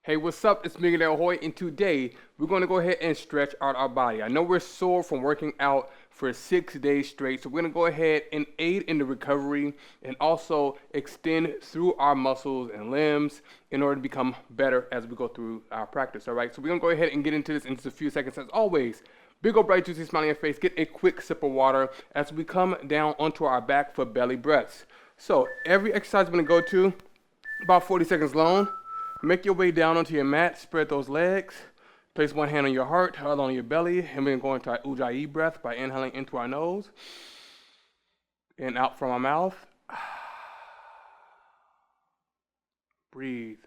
Hey, what's up? It's Pigeon L, and today we're going to go ahead and stretch out our body. I know we're sore from working out for 6 days straight, so we're going to go ahead and aid in the recovery and also extend through our muscles and limbs in order to become better as we go through our practice, all right? So we're going to go ahead and get into this in just a few seconds. As always, big old bright juicy smile on your face. Get a quick sip of water as we come down onto our back for belly breaths. So every exercise we're going to go to about 40 seconds long. Make your way down onto your mat, spread those legs, place one hand on your heart, other on your belly, and we're going to go into our Ujjayi breath by inhaling into our nose and out from our mouth. Breathe.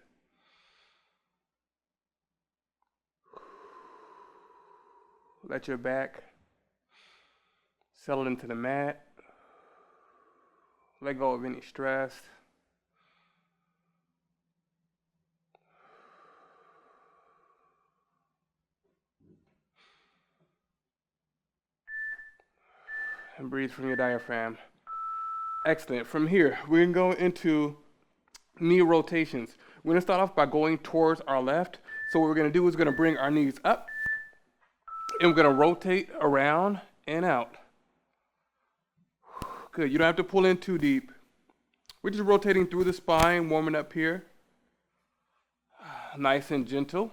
Let your back settle into the mat. Let go of any stress. And breathe from your diaphragm. Excellent. From here, we're going to go into knee rotations. We're going to start off by going towards our left. So what we're going to do is we're going to bring our knees up, and we're going to rotate around and out. Good. You don't have to pull in too deep. We're just rotating through the spine, warming up here. Nice and gentle.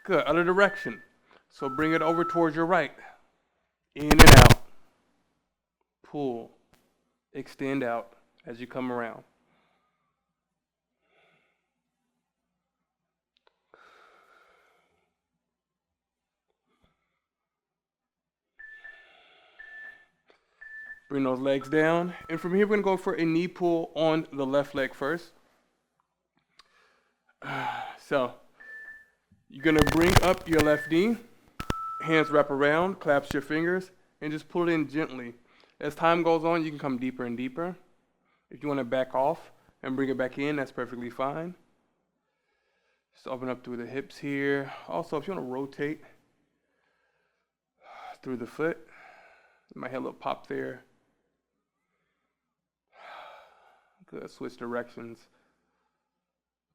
Good, other direction. So bring it over towards your right. In and out. Pull. Extend out as you come around. Bring those legs down. And from here, we're going to go for a knee pull on the left leg first. So you're going to bring up your left knee, hands wrap around, clasp your fingers, and just pull it in gently. As time goes on, you can come deeper and deeper. If you want to back off and bring it back in, that's perfectly fine. Just open up through the hips here. Also, if you want to rotate through the foot, you might have a little pop there. Good, switch directions.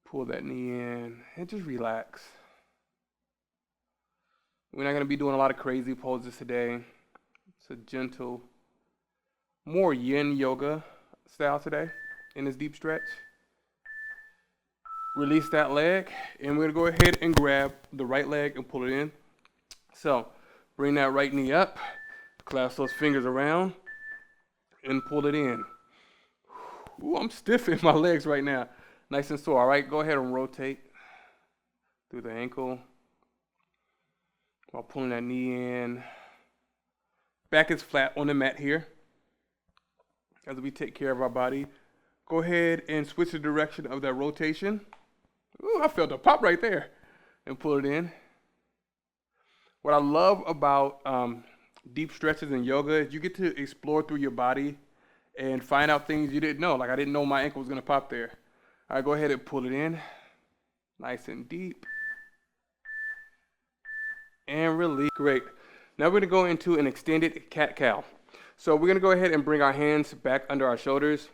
Pull that knee in and just relax. We're not going to be doing a lot of crazy poses today. It's a gentle, more yin yoga style today in this deep stretch. Release that leg, and we're going to go ahead and grab the right leg and pull it in. So bring that right knee up, clasp those fingers around, and pull it in. Ooh, I'm stiff in my legs right now. Nice and sore. All right, go ahead and rotate through the ankle while pulling that knee in. Back is flat on the mat here. As we take care of our body, go ahead and switch the direction of that rotation. Ooh, I felt a pop right there. And pull it in. What I love about deep stretches in yoga is you get to explore through your body and find out things you didn't know. Like I didn't know my ankle was going to pop there. All right, go ahead and pull it in. Nice and deep. And release. Great. Now we're going to go into an extended cat-cow. So we're going to go ahead and bring our hands back under our shoulders,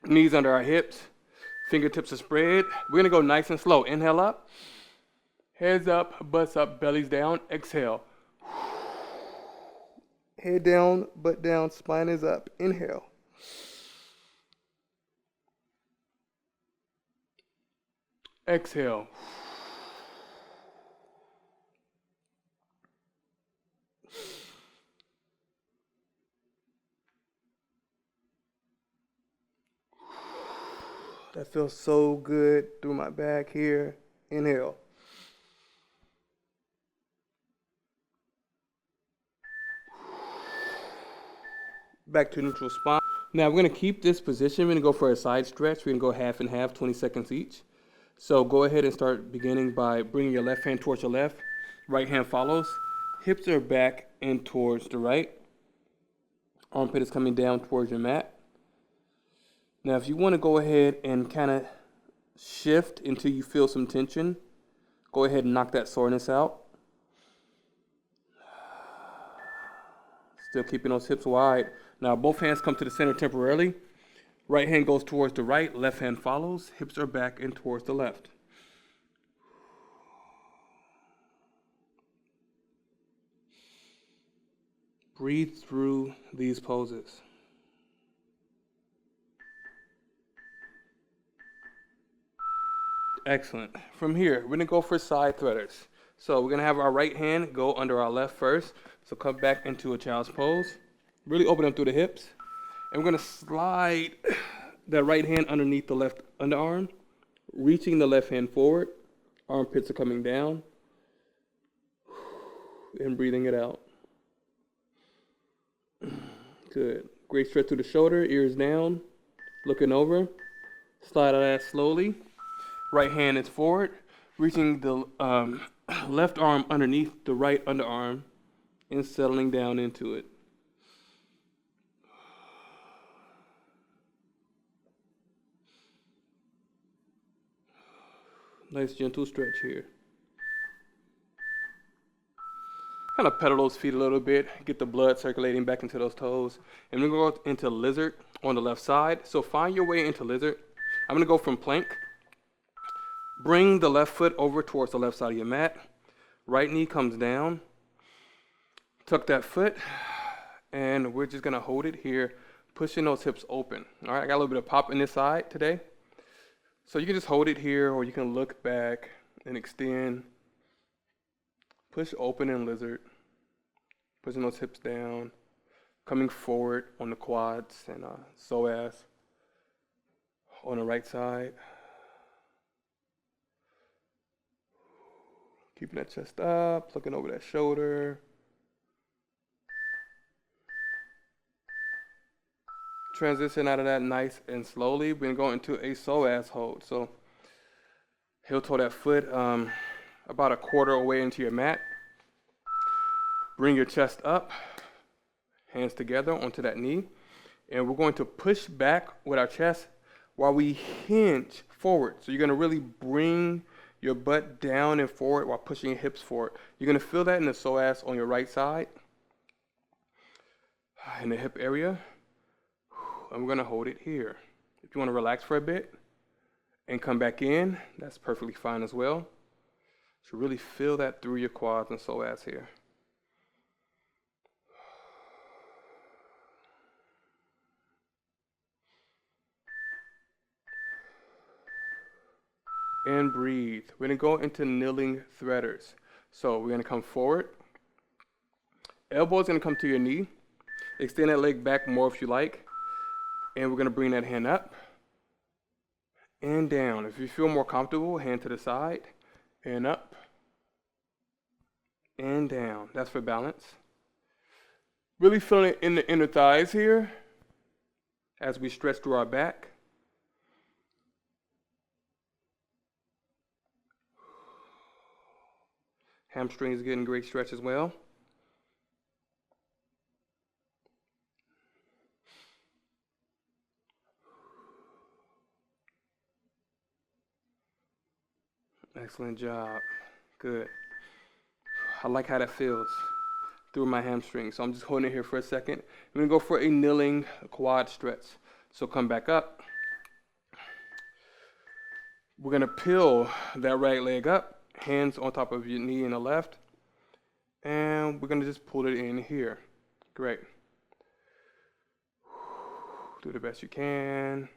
knees under our hips, fingertips are spread. We're going to go nice and slow. Inhale up, heads up, butts up, bellies down. Exhale. Head down, butt down, spine is up. Inhale. Exhale. That feels so good through my back here. Inhale. Back to neutral spine. Now we're going to keep this position. We're going to go for a side stretch. We're going to go half and half, 20 seconds each. So go ahead and start beginning by bringing your left hand towards your left. Right hand follows. Hips are back and towards the right. Armpit is coming down towards your mat. Now, if you want to go ahead and kind of shift until you feel some tension, go ahead and knock that soreness out. Still keeping those hips wide. Now, both hands come to the center temporarily. Right hand goes towards the right, left hand follows, hips are back and towards the left. Breathe through these poses. Excellent. From here, we're gonna go for side threaders. So we're gonna have our right hand go under our left first. So come back into a child's pose. Really open up through the hips. And we're gonna slide that right hand underneath the left underarm, reaching the left hand forward. Armpits are coming down. And breathing it out. Good. Great stretch through the shoulder, ears down, looking over. Slide out that slowly. Right hand is forward, reaching the left arm underneath the right underarm and settling down into it. Nice gentle stretch here. Kind of pedal those feet a little bit, get the blood circulating back into those toes. And we're gonna go into lizard on the left side. So find your way into lizard. I'm gonna go from plank. Bring the left foot over towards the left side of your mat. Right knee comes down. Tuck that foot. And we're just gonna hold it here, pushing those hips open. All right, I got a little bit of pop in this side today. So you can just hold it here, or you can look back and extend. Push open in lizard, pushing those hips down, coming forward on the quads and psoas on the right side. Keeping that chest up, looking over that shoulder. Transition out of that nice and slowly. We're going to a PSOAS hold. So heel toe that foot about a quarter away into your mat. Bring your chest up, hands together onto that knee. And we're going to push back with our chest while we hinge forward. So you're going to really bring your butt down and forward while pushing your hips forward. You're going to feel that in the psoas on your right side, in the hip area. And we're going to hold it here. If you want to relax for a bit and come back in, that's perfectly fine as well. So really feel that through your quads and psoas here. And breathe. We're going to go into kneeling threaders. So we're going to come forward. Elbow is going to come to your knee. Extend that leg back more if you like. And we're going to bring that hand up and down. If you feel more comfortable, hand to the side and up and down. That's for balance. Really feeling it in the inner thighs here as we stretch through our back. Hamstring is getting great stretch as well. Excellent job. Good. I like how that feels through my hamstring. So I'm just holding it here for a second. I'm going to go for a kneeling quad stretch. So come back up. We're going to peel that right leg up. Hands on top of your knee in the left. And we're going to just pull it in here. Great. Do the best you can.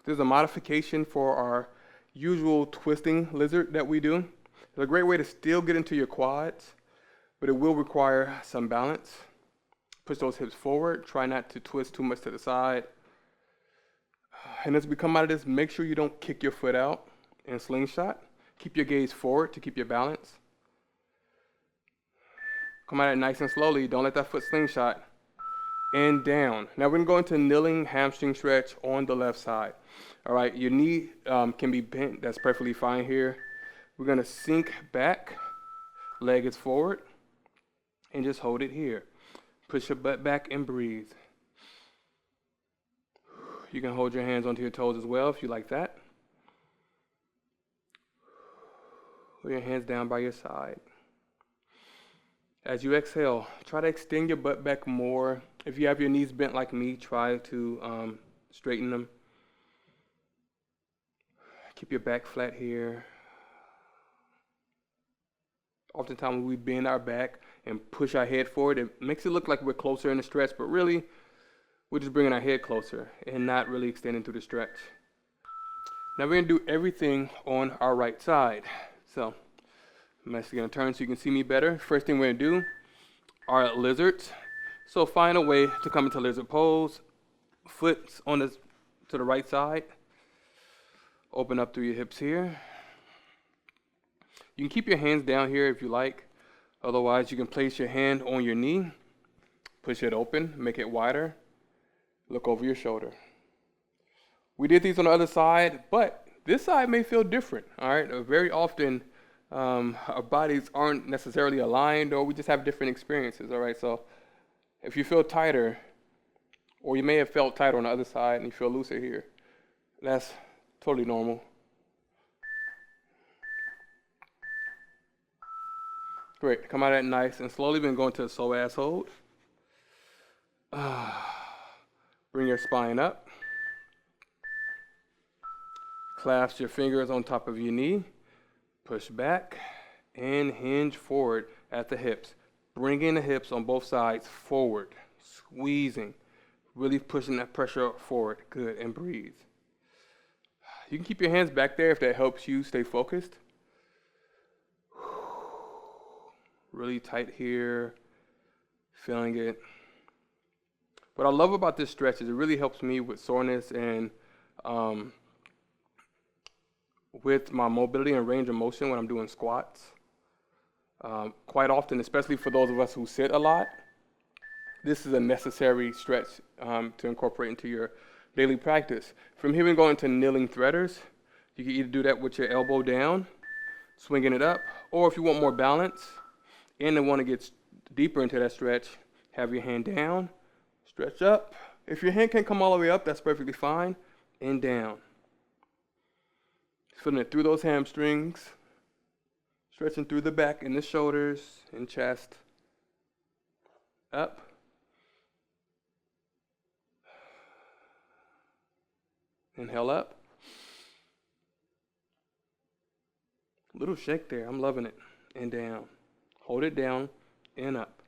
There's a modification for our usual twisting lizard that we do. It's a great way to still get into your quads, but it will require some balance. Push those hips forward. Try not to twist too much to the side. And as we come out of this, make sure you don't kick your foot out and slingshot. Keep your gaze forward to keep your balance. Come out of it nice and slowly. Don't let that foot slingshot. And down. Now we're going to go into kneeling hamstring stretch on the left side. All right, your knee can be bent. That's perfectly fine here. We're going to sink back. Leg is forward. And just hold it here. Push your butt back and breathe. You can hold your hands onto your toes as well if you like that. Put your hands down by your side. As you exhale, try to extend your butt back more If you have your knees bent like me, try to straighten them. Keep your back flat here. Oftentimes we bend our back and push our head forward. It makes it look like we're closer in the stretch, but really we're just bringing our head closer and not really extending through the stretch. Now we're gonna do everything on our right side. So I'm actually gonna turn so you can see me better. First thing we're gonna do are lizards. So find a way to come into lizard pose. Foot to the right side. Open up through your hips here. You can keep your hands down here if you like. Otherwise, you can place your hand on your knee. Push it open, make it wider. Look over your shoulder. We did these on the other side, but this side may feel different, all right? Very often, our bodies aren't necessarily aligned, or we just have different experiences, all right? So if you feel tighter, or you may have felt tighter on the other side and you feel looser here, that's totally normal. Great, come out of that nice and slowly. We're going to a PSOAS hold. Bring your spine up. Clasp your fingers on top of your knee. Push back and hinge forward at the hips. Bringing the hips on both sides forward. Squeezing. Really pushing that pressure forward. Good, and breathe. You can keep your hands back there if that helps you stay focused. Really tight here, feeling it. What I love about this stretch is it really helps me with soreness and with my mobility and range of motion when I'm doing squats. Quite often, especially for those of us who sit a lot, this is a necessary stretch to incorporate into your daily practice. From here we go into kneeling threaders. You can either do that with your elbow down, swinging it up, or if you want more balance, and then want to get deeper into that stretch, have your hand down, stretch up. If your hand can't come all the way up, that's perfectly fine, and down. Feeling it through those hamstrings, stretching through the back and the shoulders and chest. Up. Inhale up. Little shake there, I'm loving it, and down. Hold it down and up.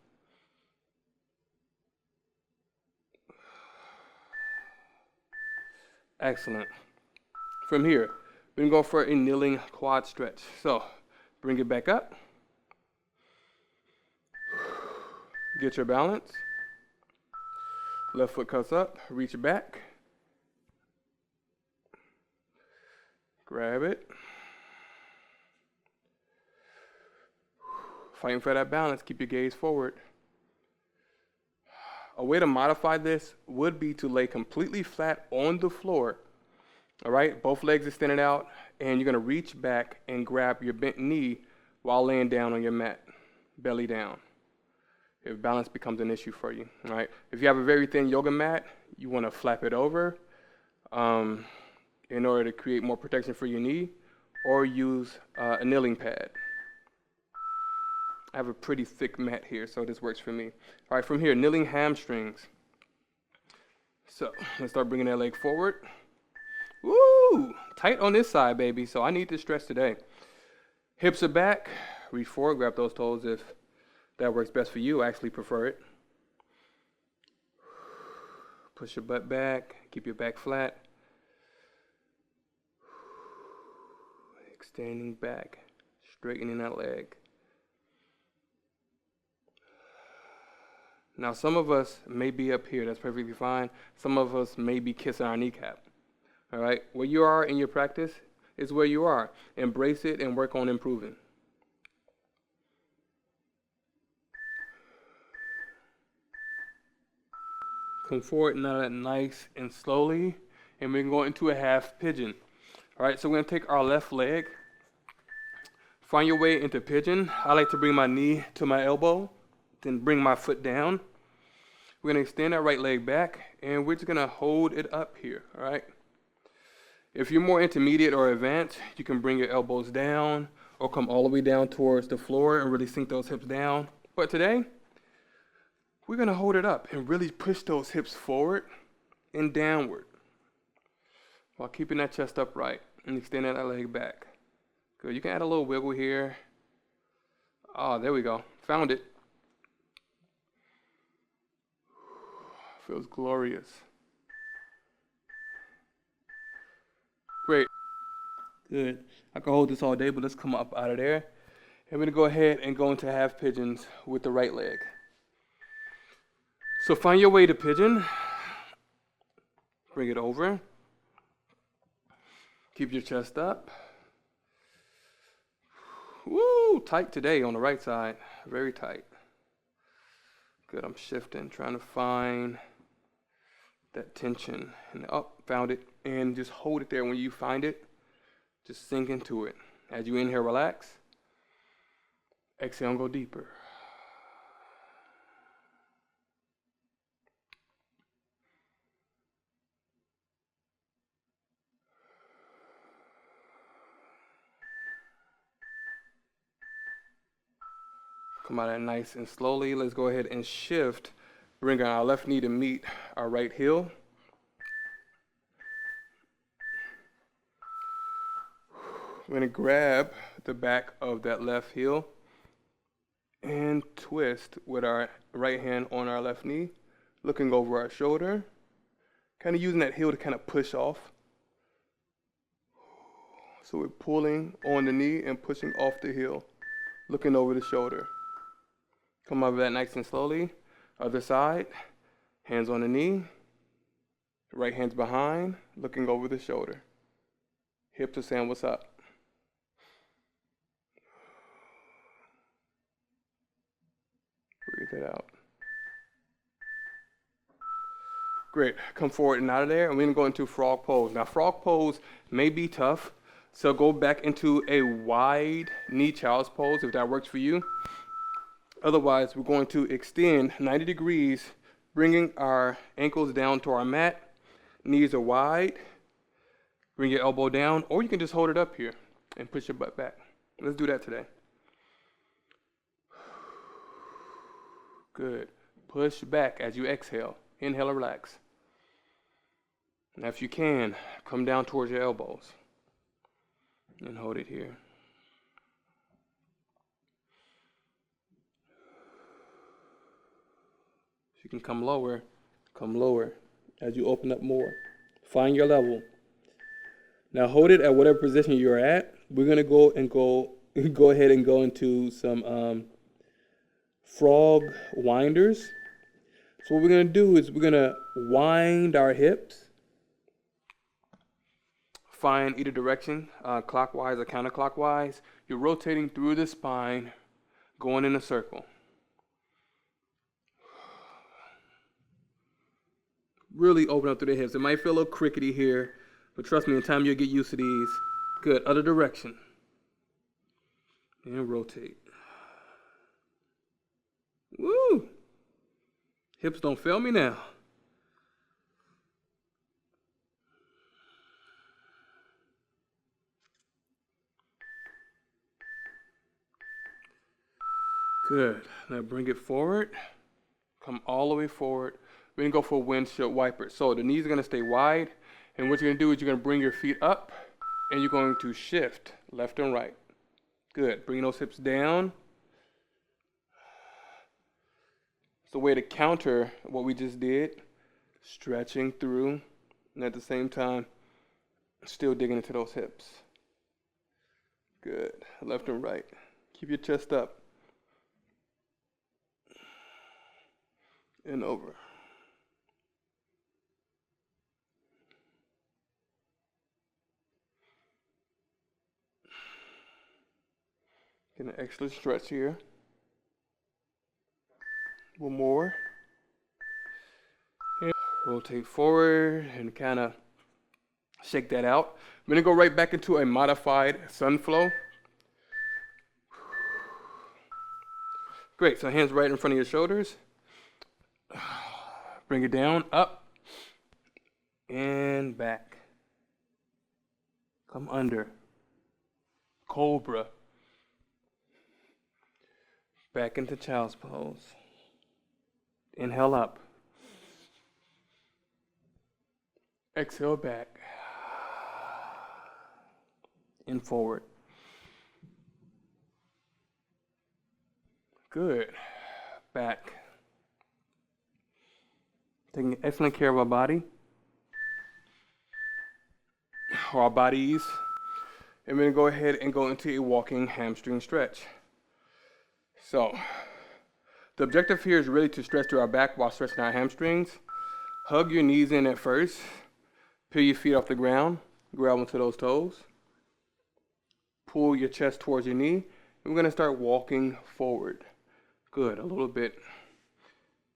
Excellent. From here, we're going to go for a kneeling quad stretch. So, bring it back up. Get your balance. Left foot comes up, reach it back. Grab it. Fighting for that balance, keep your gaze forward. A way to modify this would be to lay completely flat on the floor. All right, both legs extended out, and you're gonna reach back and grab your bent knee while laying down on your mat, belly down. If balance becomes an issue for you, all right? If you have a very thin yoga mat, you wanna flap it over in order to create more protection for your knee, or use a kneeling pad. I have a pretty thick mat here, so this works for me. All right, from here, kneeling hamstrings. So let's start bringing that leg forward. Woo! Tight on this side, baby, so I need this stretch today. Hips are back. Reach forward, grab those toes if that works best for you. I actually prefer it. Push your butt back. Keep your back flat. Extending back. Straightening that leg. Now, some of us may be up here. That's perfectly fine. Some of us may be kissing our kneecap. All right? Where you are in your practice is where you are. Embrace it and work on improving. Come forward now, nice and slowly, and we can go into a half pigeon. All right, so we're going to take our left leg. Find your way into pigeon. I like to bring my knee to my elbow, then bring my foot down. We're going to extend our right leg back, and we're just going to hold it up here, all right? If you're more intermediate or advanced, you can bring your elbows down or come all the way down towards the floor and really sink those hips down. But today, We're gonna hold it up and really push those hips forward and downward while keeping that chest upright and extending that leg back. Good, you can add a little wiggle here. Ah, there we go, found it. Feels glorious. Great. Good. I can hold this all day, but let's come up out of there. And we're gonna go ahead and go into half pigeons with the right leg. So find your way to pigeon. Bring it over. Keep your chest up. Woo, tight today on the right side. Very tight. Good, I'm shifting, trying to find that tension. And found it. And just hold it there. When you find it, just sink into it. As you inhale, relax. Exhale and go deeper. Come out of that nice and slowly. Let's go ahead and shift. Bring our left knee to meet our right heel. We're going to grab the back of that left heel and twist with our right hand on our left knee, looking over our shoulder, kind of using that heel to kind of push off. So we're pulling on the knee and pushing off the heel, looking over the shoulder. Come over that nice and slowly. Other side, hands on the knee, right hand's behind, looking over the shoulder. Hips are saying what's up. Breathe it out. Great, come forward and out of there, and we're gonna go into frog pose. Now frog pose may be tough, so go back into a wide knee child's pose if that works for you. Otherwise, we're going to extend 90 degrees, bringing our ankles down to our mat. Knees are wide. Bring your elbow down, or you can just hold it up here and push your butt back. Let's do that today. Good. Push back as you exhale. Inhale and relax. Now if you can, come down towards your elbows and hold it here. If you can come lower as you open up more. Find your level. Now hold it at whatever position you're at. We're gonna go ahead and go into some frog winders. So what we're gonna do is we're gonna wind our hips. Find either direction, clockwise or counterclockwise. You're rotating through the spine, going in a circle. Really open up through the hips. It might feel a little crickety here, but trust me, in time you'll get used to these. Good, other direction. And rotate. Woo! Hips don't fail me now. Good. Now bring it forward. Come all the way forward. We're going to go for windshield wipers. So the knees are going to stay wide. And what you're going to do is you're going to bring your feet up. And you're going to shift left and right. Good. Bring those hips down. It's a way to counter what we just did. Stretching through. And at the same time, still digging into those hips. Good. Left and right. Keep your chest up. And over. Get an extra stretch here. One more. And rotate forward and kind of shake that out. I'm going to go right back into a modified sun flow. Great, so hands right in front of your shoulders. Bring it down, up, and back. Come under. Cobra. Back into child's pose. Inhale up. Exhale back. And forward. Good. Back. Taking excellent care of our body, or our bodies. And we're going to go ahead and go into a walking hamstring stretch. So, the objective here is really to stretch through our back while stretching our hamstrings. Hug your knees in at first. Peel your feet off the ground. Grab onto those toes. Pull your chest towards your knee. And we're going to start walking forward. Good, a little bit.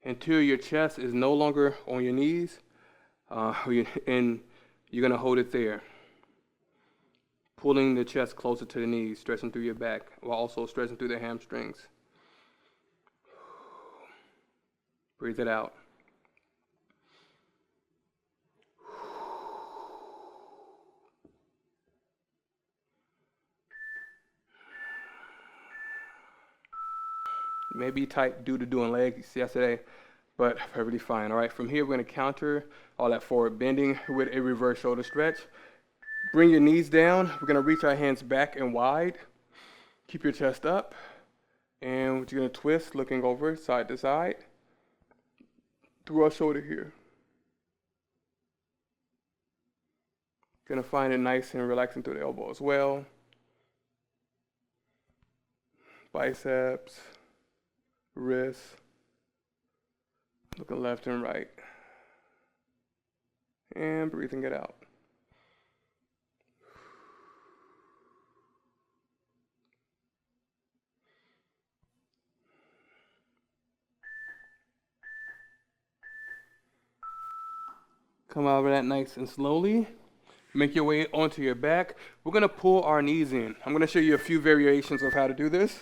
Until your chest is no longer on your knees. And you're going to hold it there. Pulling the chest closer to the knees, stretching through your back, while also stretching through the hamstrings. Breathe it out. Maybe tight due to doing legs yesterday, but perfectly fine. All right, from here we're going to counter all that forward bending with a reverse shoulder stretch. Bring your knees down. We're going to reach our hands back and wide. Keep your chest up. And we're going to twist, looking over side to side. Through our shoulder here. Going to find it nice and relaxing through the elbow as well. Biceps, wrists. Looking left and right. And breathing it out. Come out of that nice and slowly. Make your way onto your back. We're going to pull our knees in. I'm going to show you a few variations of how to do this.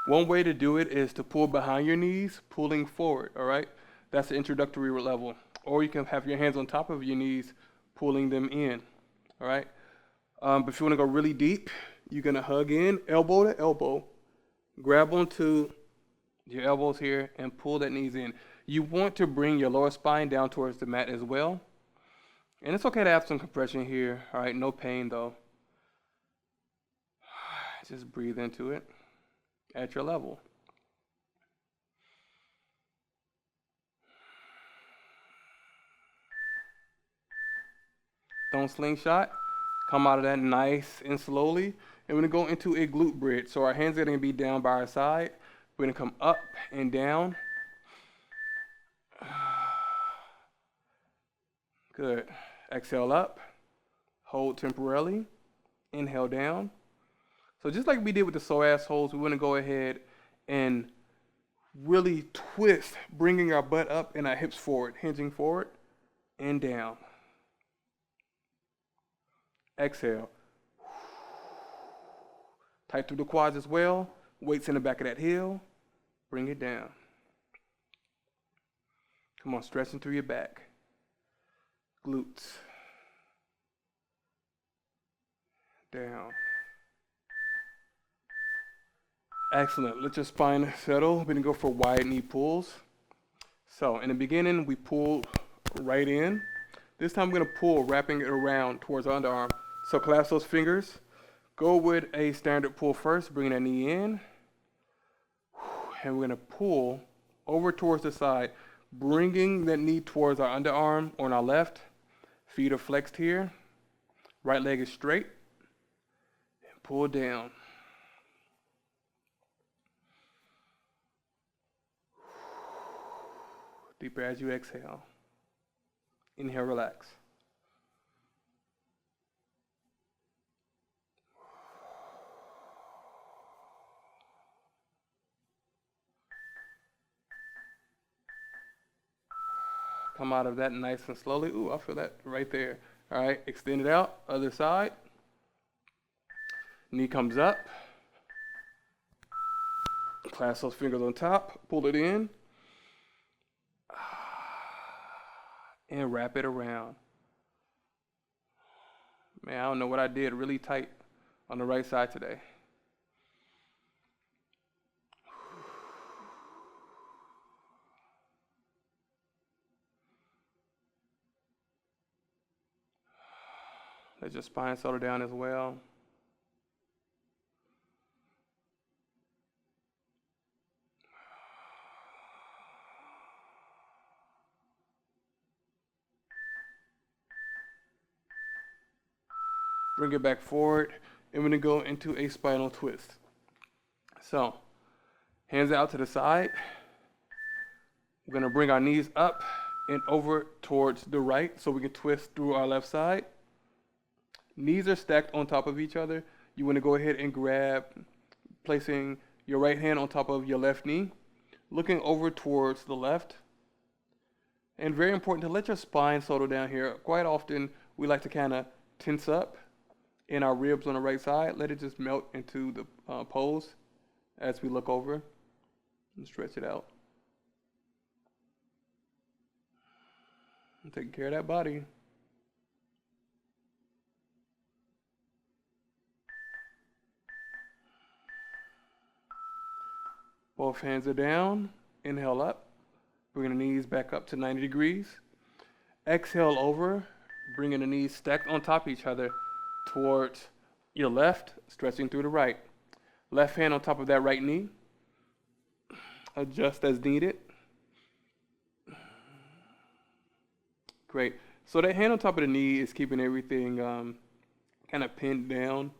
One way to do it is to pull behind your knees, pulling forward, all right? That's the introductory level. Or you can have your hands on top of your knees, pulling them in, all right? But if you want to go really deep, you're going to hug in, elbow to elbow, grab onto your elbows here, and pull that knees in. You want to bring your lower spine down towards the mat as well. And it's okay to have some compression here. All right, no pain though. Just breathe into it at your level. Don't slingshot. Come out of that nice and slowly. And we're going to go into a glute bridge. So our hands are going to be down by our side. We're going to come up and down. Good. Exhale up. Hold temporarily. Inhale down. So just like we did with the PSOAS holds, we want to go ahead and really twist, bringing our butt up and our hips forward, hinging forward and down. Exhale. Tight through the quads as well. Weights in the back of that heel. Bring it down. Come on, stretching through your back. Glutes. Down. Excellent. Let your spine settle. We're going to go for wide knee pulls. So in the beginning, we pull right in. This time we're going to pull, wrapping it around towards our underarm. So clasp those fingers. Go with a standard pull first. Bring that knee in. And we're going to pull over towards the side, bringing that knee towards our underarm on our left. Feet are flexed here. Right leg is straight. And pull down. Deeper as you exhale. Inhale, relax. Come out of that nice and slowly. Ooh, I feel that right there. All right, extend it out. Other side. Knee comes up. Clasp those fingers on top. Pull it in. And wrap it around. Man, I don't know what I did really tight on the right side today. Let your spine settle down as well. Bring it back forward, and we're gonna go into a spinal twist. So, hands out to the side. We're gonna bring our knees up and over towards the right so we can twist through our left side. Knees are stacked on top of each other. You wanna go ahead and grab, placing your right hand on top of your left knee, looking over towards the left. And very important to let your spine settle down here. Quite often, we like to kind of tense up in our ribs on the right side. Let it just melt into the pose as we look over and stretch it out. I'm taking care of that body. Both hands are down. Inhale up. Bringing the knees back up to 90 degrees. Exhale over. Bringing the knees stacked on top of each other towards your left, stretching through the right. Left hand on top of that right knee. Adjust as needed. Great. So that hand on top of the knee is keeping everything kind of pinned down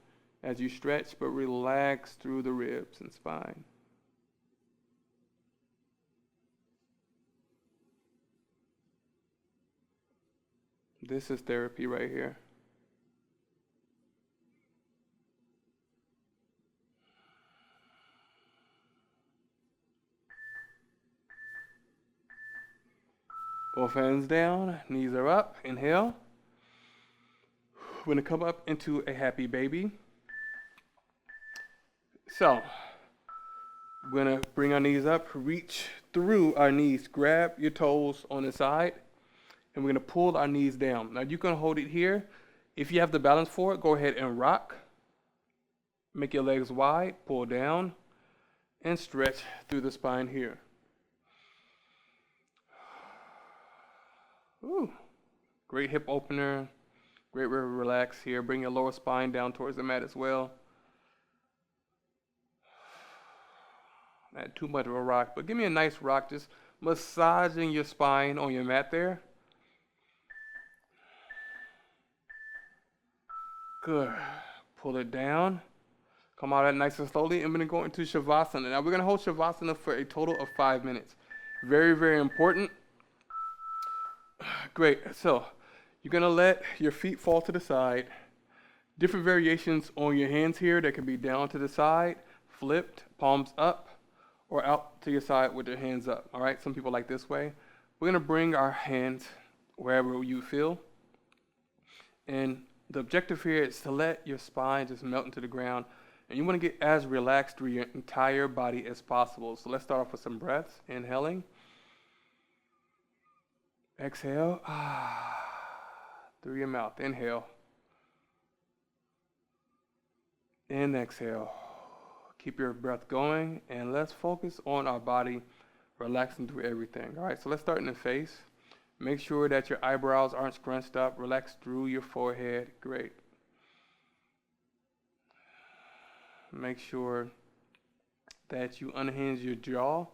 as you stretch, but relax through the ribs and spine. This is therapy right here. Both hands down, knees are up. Inhale. We're gonna come up into a happy baby. So, we're gonna bring our knees up, reach through our knees, grab your toes on the side, and we're gonna pull our knees down. Now you can hold it here. If you have the balance for it, go ahead and rock. Make your legs wide, pull down, and stretch through the spine here. Ooh, great hip opener. Great way to relax here. Bring your lower spine down towards the mat as well. Not too much of a rock, but give me a nice rock, just massaging your spine on your mat there. Good. Pull it down. Come out of that nice and slowly, and we're gonna go into Shavasana. Now we're gonna hold Shavasana for a total of 5 minutes. Very, very important. Great. So you're gonna let your feet fall to the side. Different variations on your hands here. That can be down to the side, flipped, palms up, or out to your side with your hands up. All right. Some people like this way. We're gonna bring our hands wherever you feel, and the objective here is to let your spine just melt into the ground, and you want to get as relaxed through your entire body as possible. So let's start off with some breaths. Inhaling. Exhale. Through your mouth. Inhale. And exhale. Keep your breath going, and let's focus on our body relaxing through everything. All right, so let's start in the face. Make sure that your eyebrows aren't scrunched up. Relax through your forehead. Great. Make sure that you unhinge your jaw.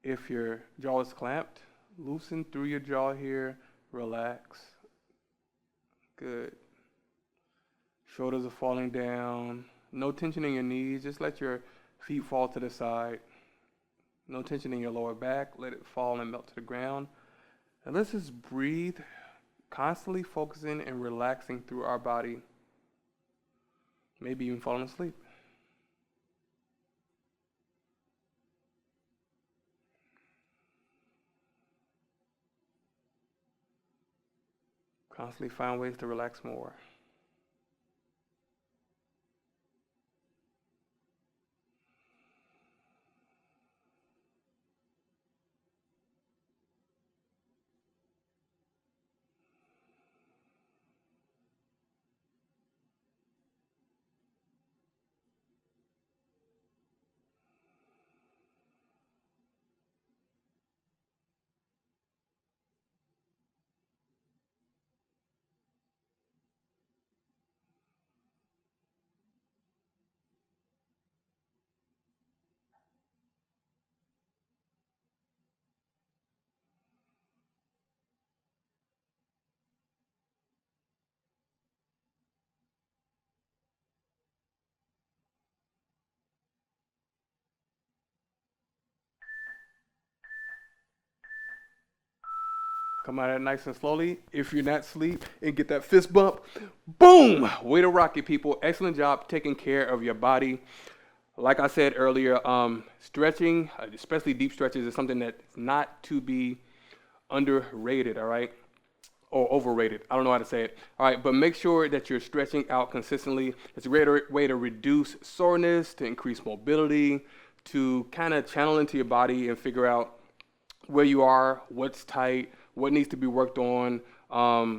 If your jaw is clamped, loosen through your jaw here. Relax. Good. Shoulders are falling down. No tension in your knees. Just let your feet fall to the side. No tension in your lower back. Let it fall and melt to the ground. And let's just breathe, constantly focusing and relaxing through our body. Maybe even falling asleep. Constantly find ways to relax more. Come out of it nice and slowly. If you're not asleep and get that fist bump, boom! Way to rock it, people. Excellent job taking care of your body. Like I said earlier, stretching, especially deep stretches, is something that's not to be underrated, all right? Or overrated. I don't know how to say it. All right, but make sure that you're stretching out consistently. It's a great way to reduce soreness, to increase mobility, to kind of channel into your body and figure out where you are, what's tight, what needs to be worked on,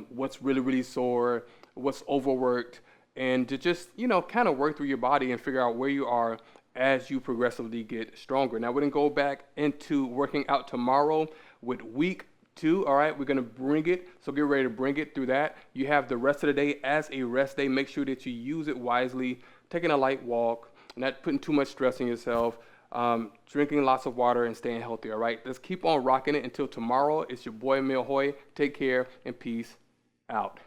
what's really, really sore, what's overworked, and to just, kind of work through your body and figure out where you are as you progressively get stronger. Now, we're going to go back into working out tomorrow with week 2, all right? We're going to bring it, so get ready to bring it through that. You have the rest of the day as a rest day. Make sure that you use it wisely, taking a light walk, not putting too much stress on yourself, drinking lots of water, and staying healthy, all right? Let's keep on rocking it until tomorrow. It's your boy, Emil Hoy. Take care, and peace out.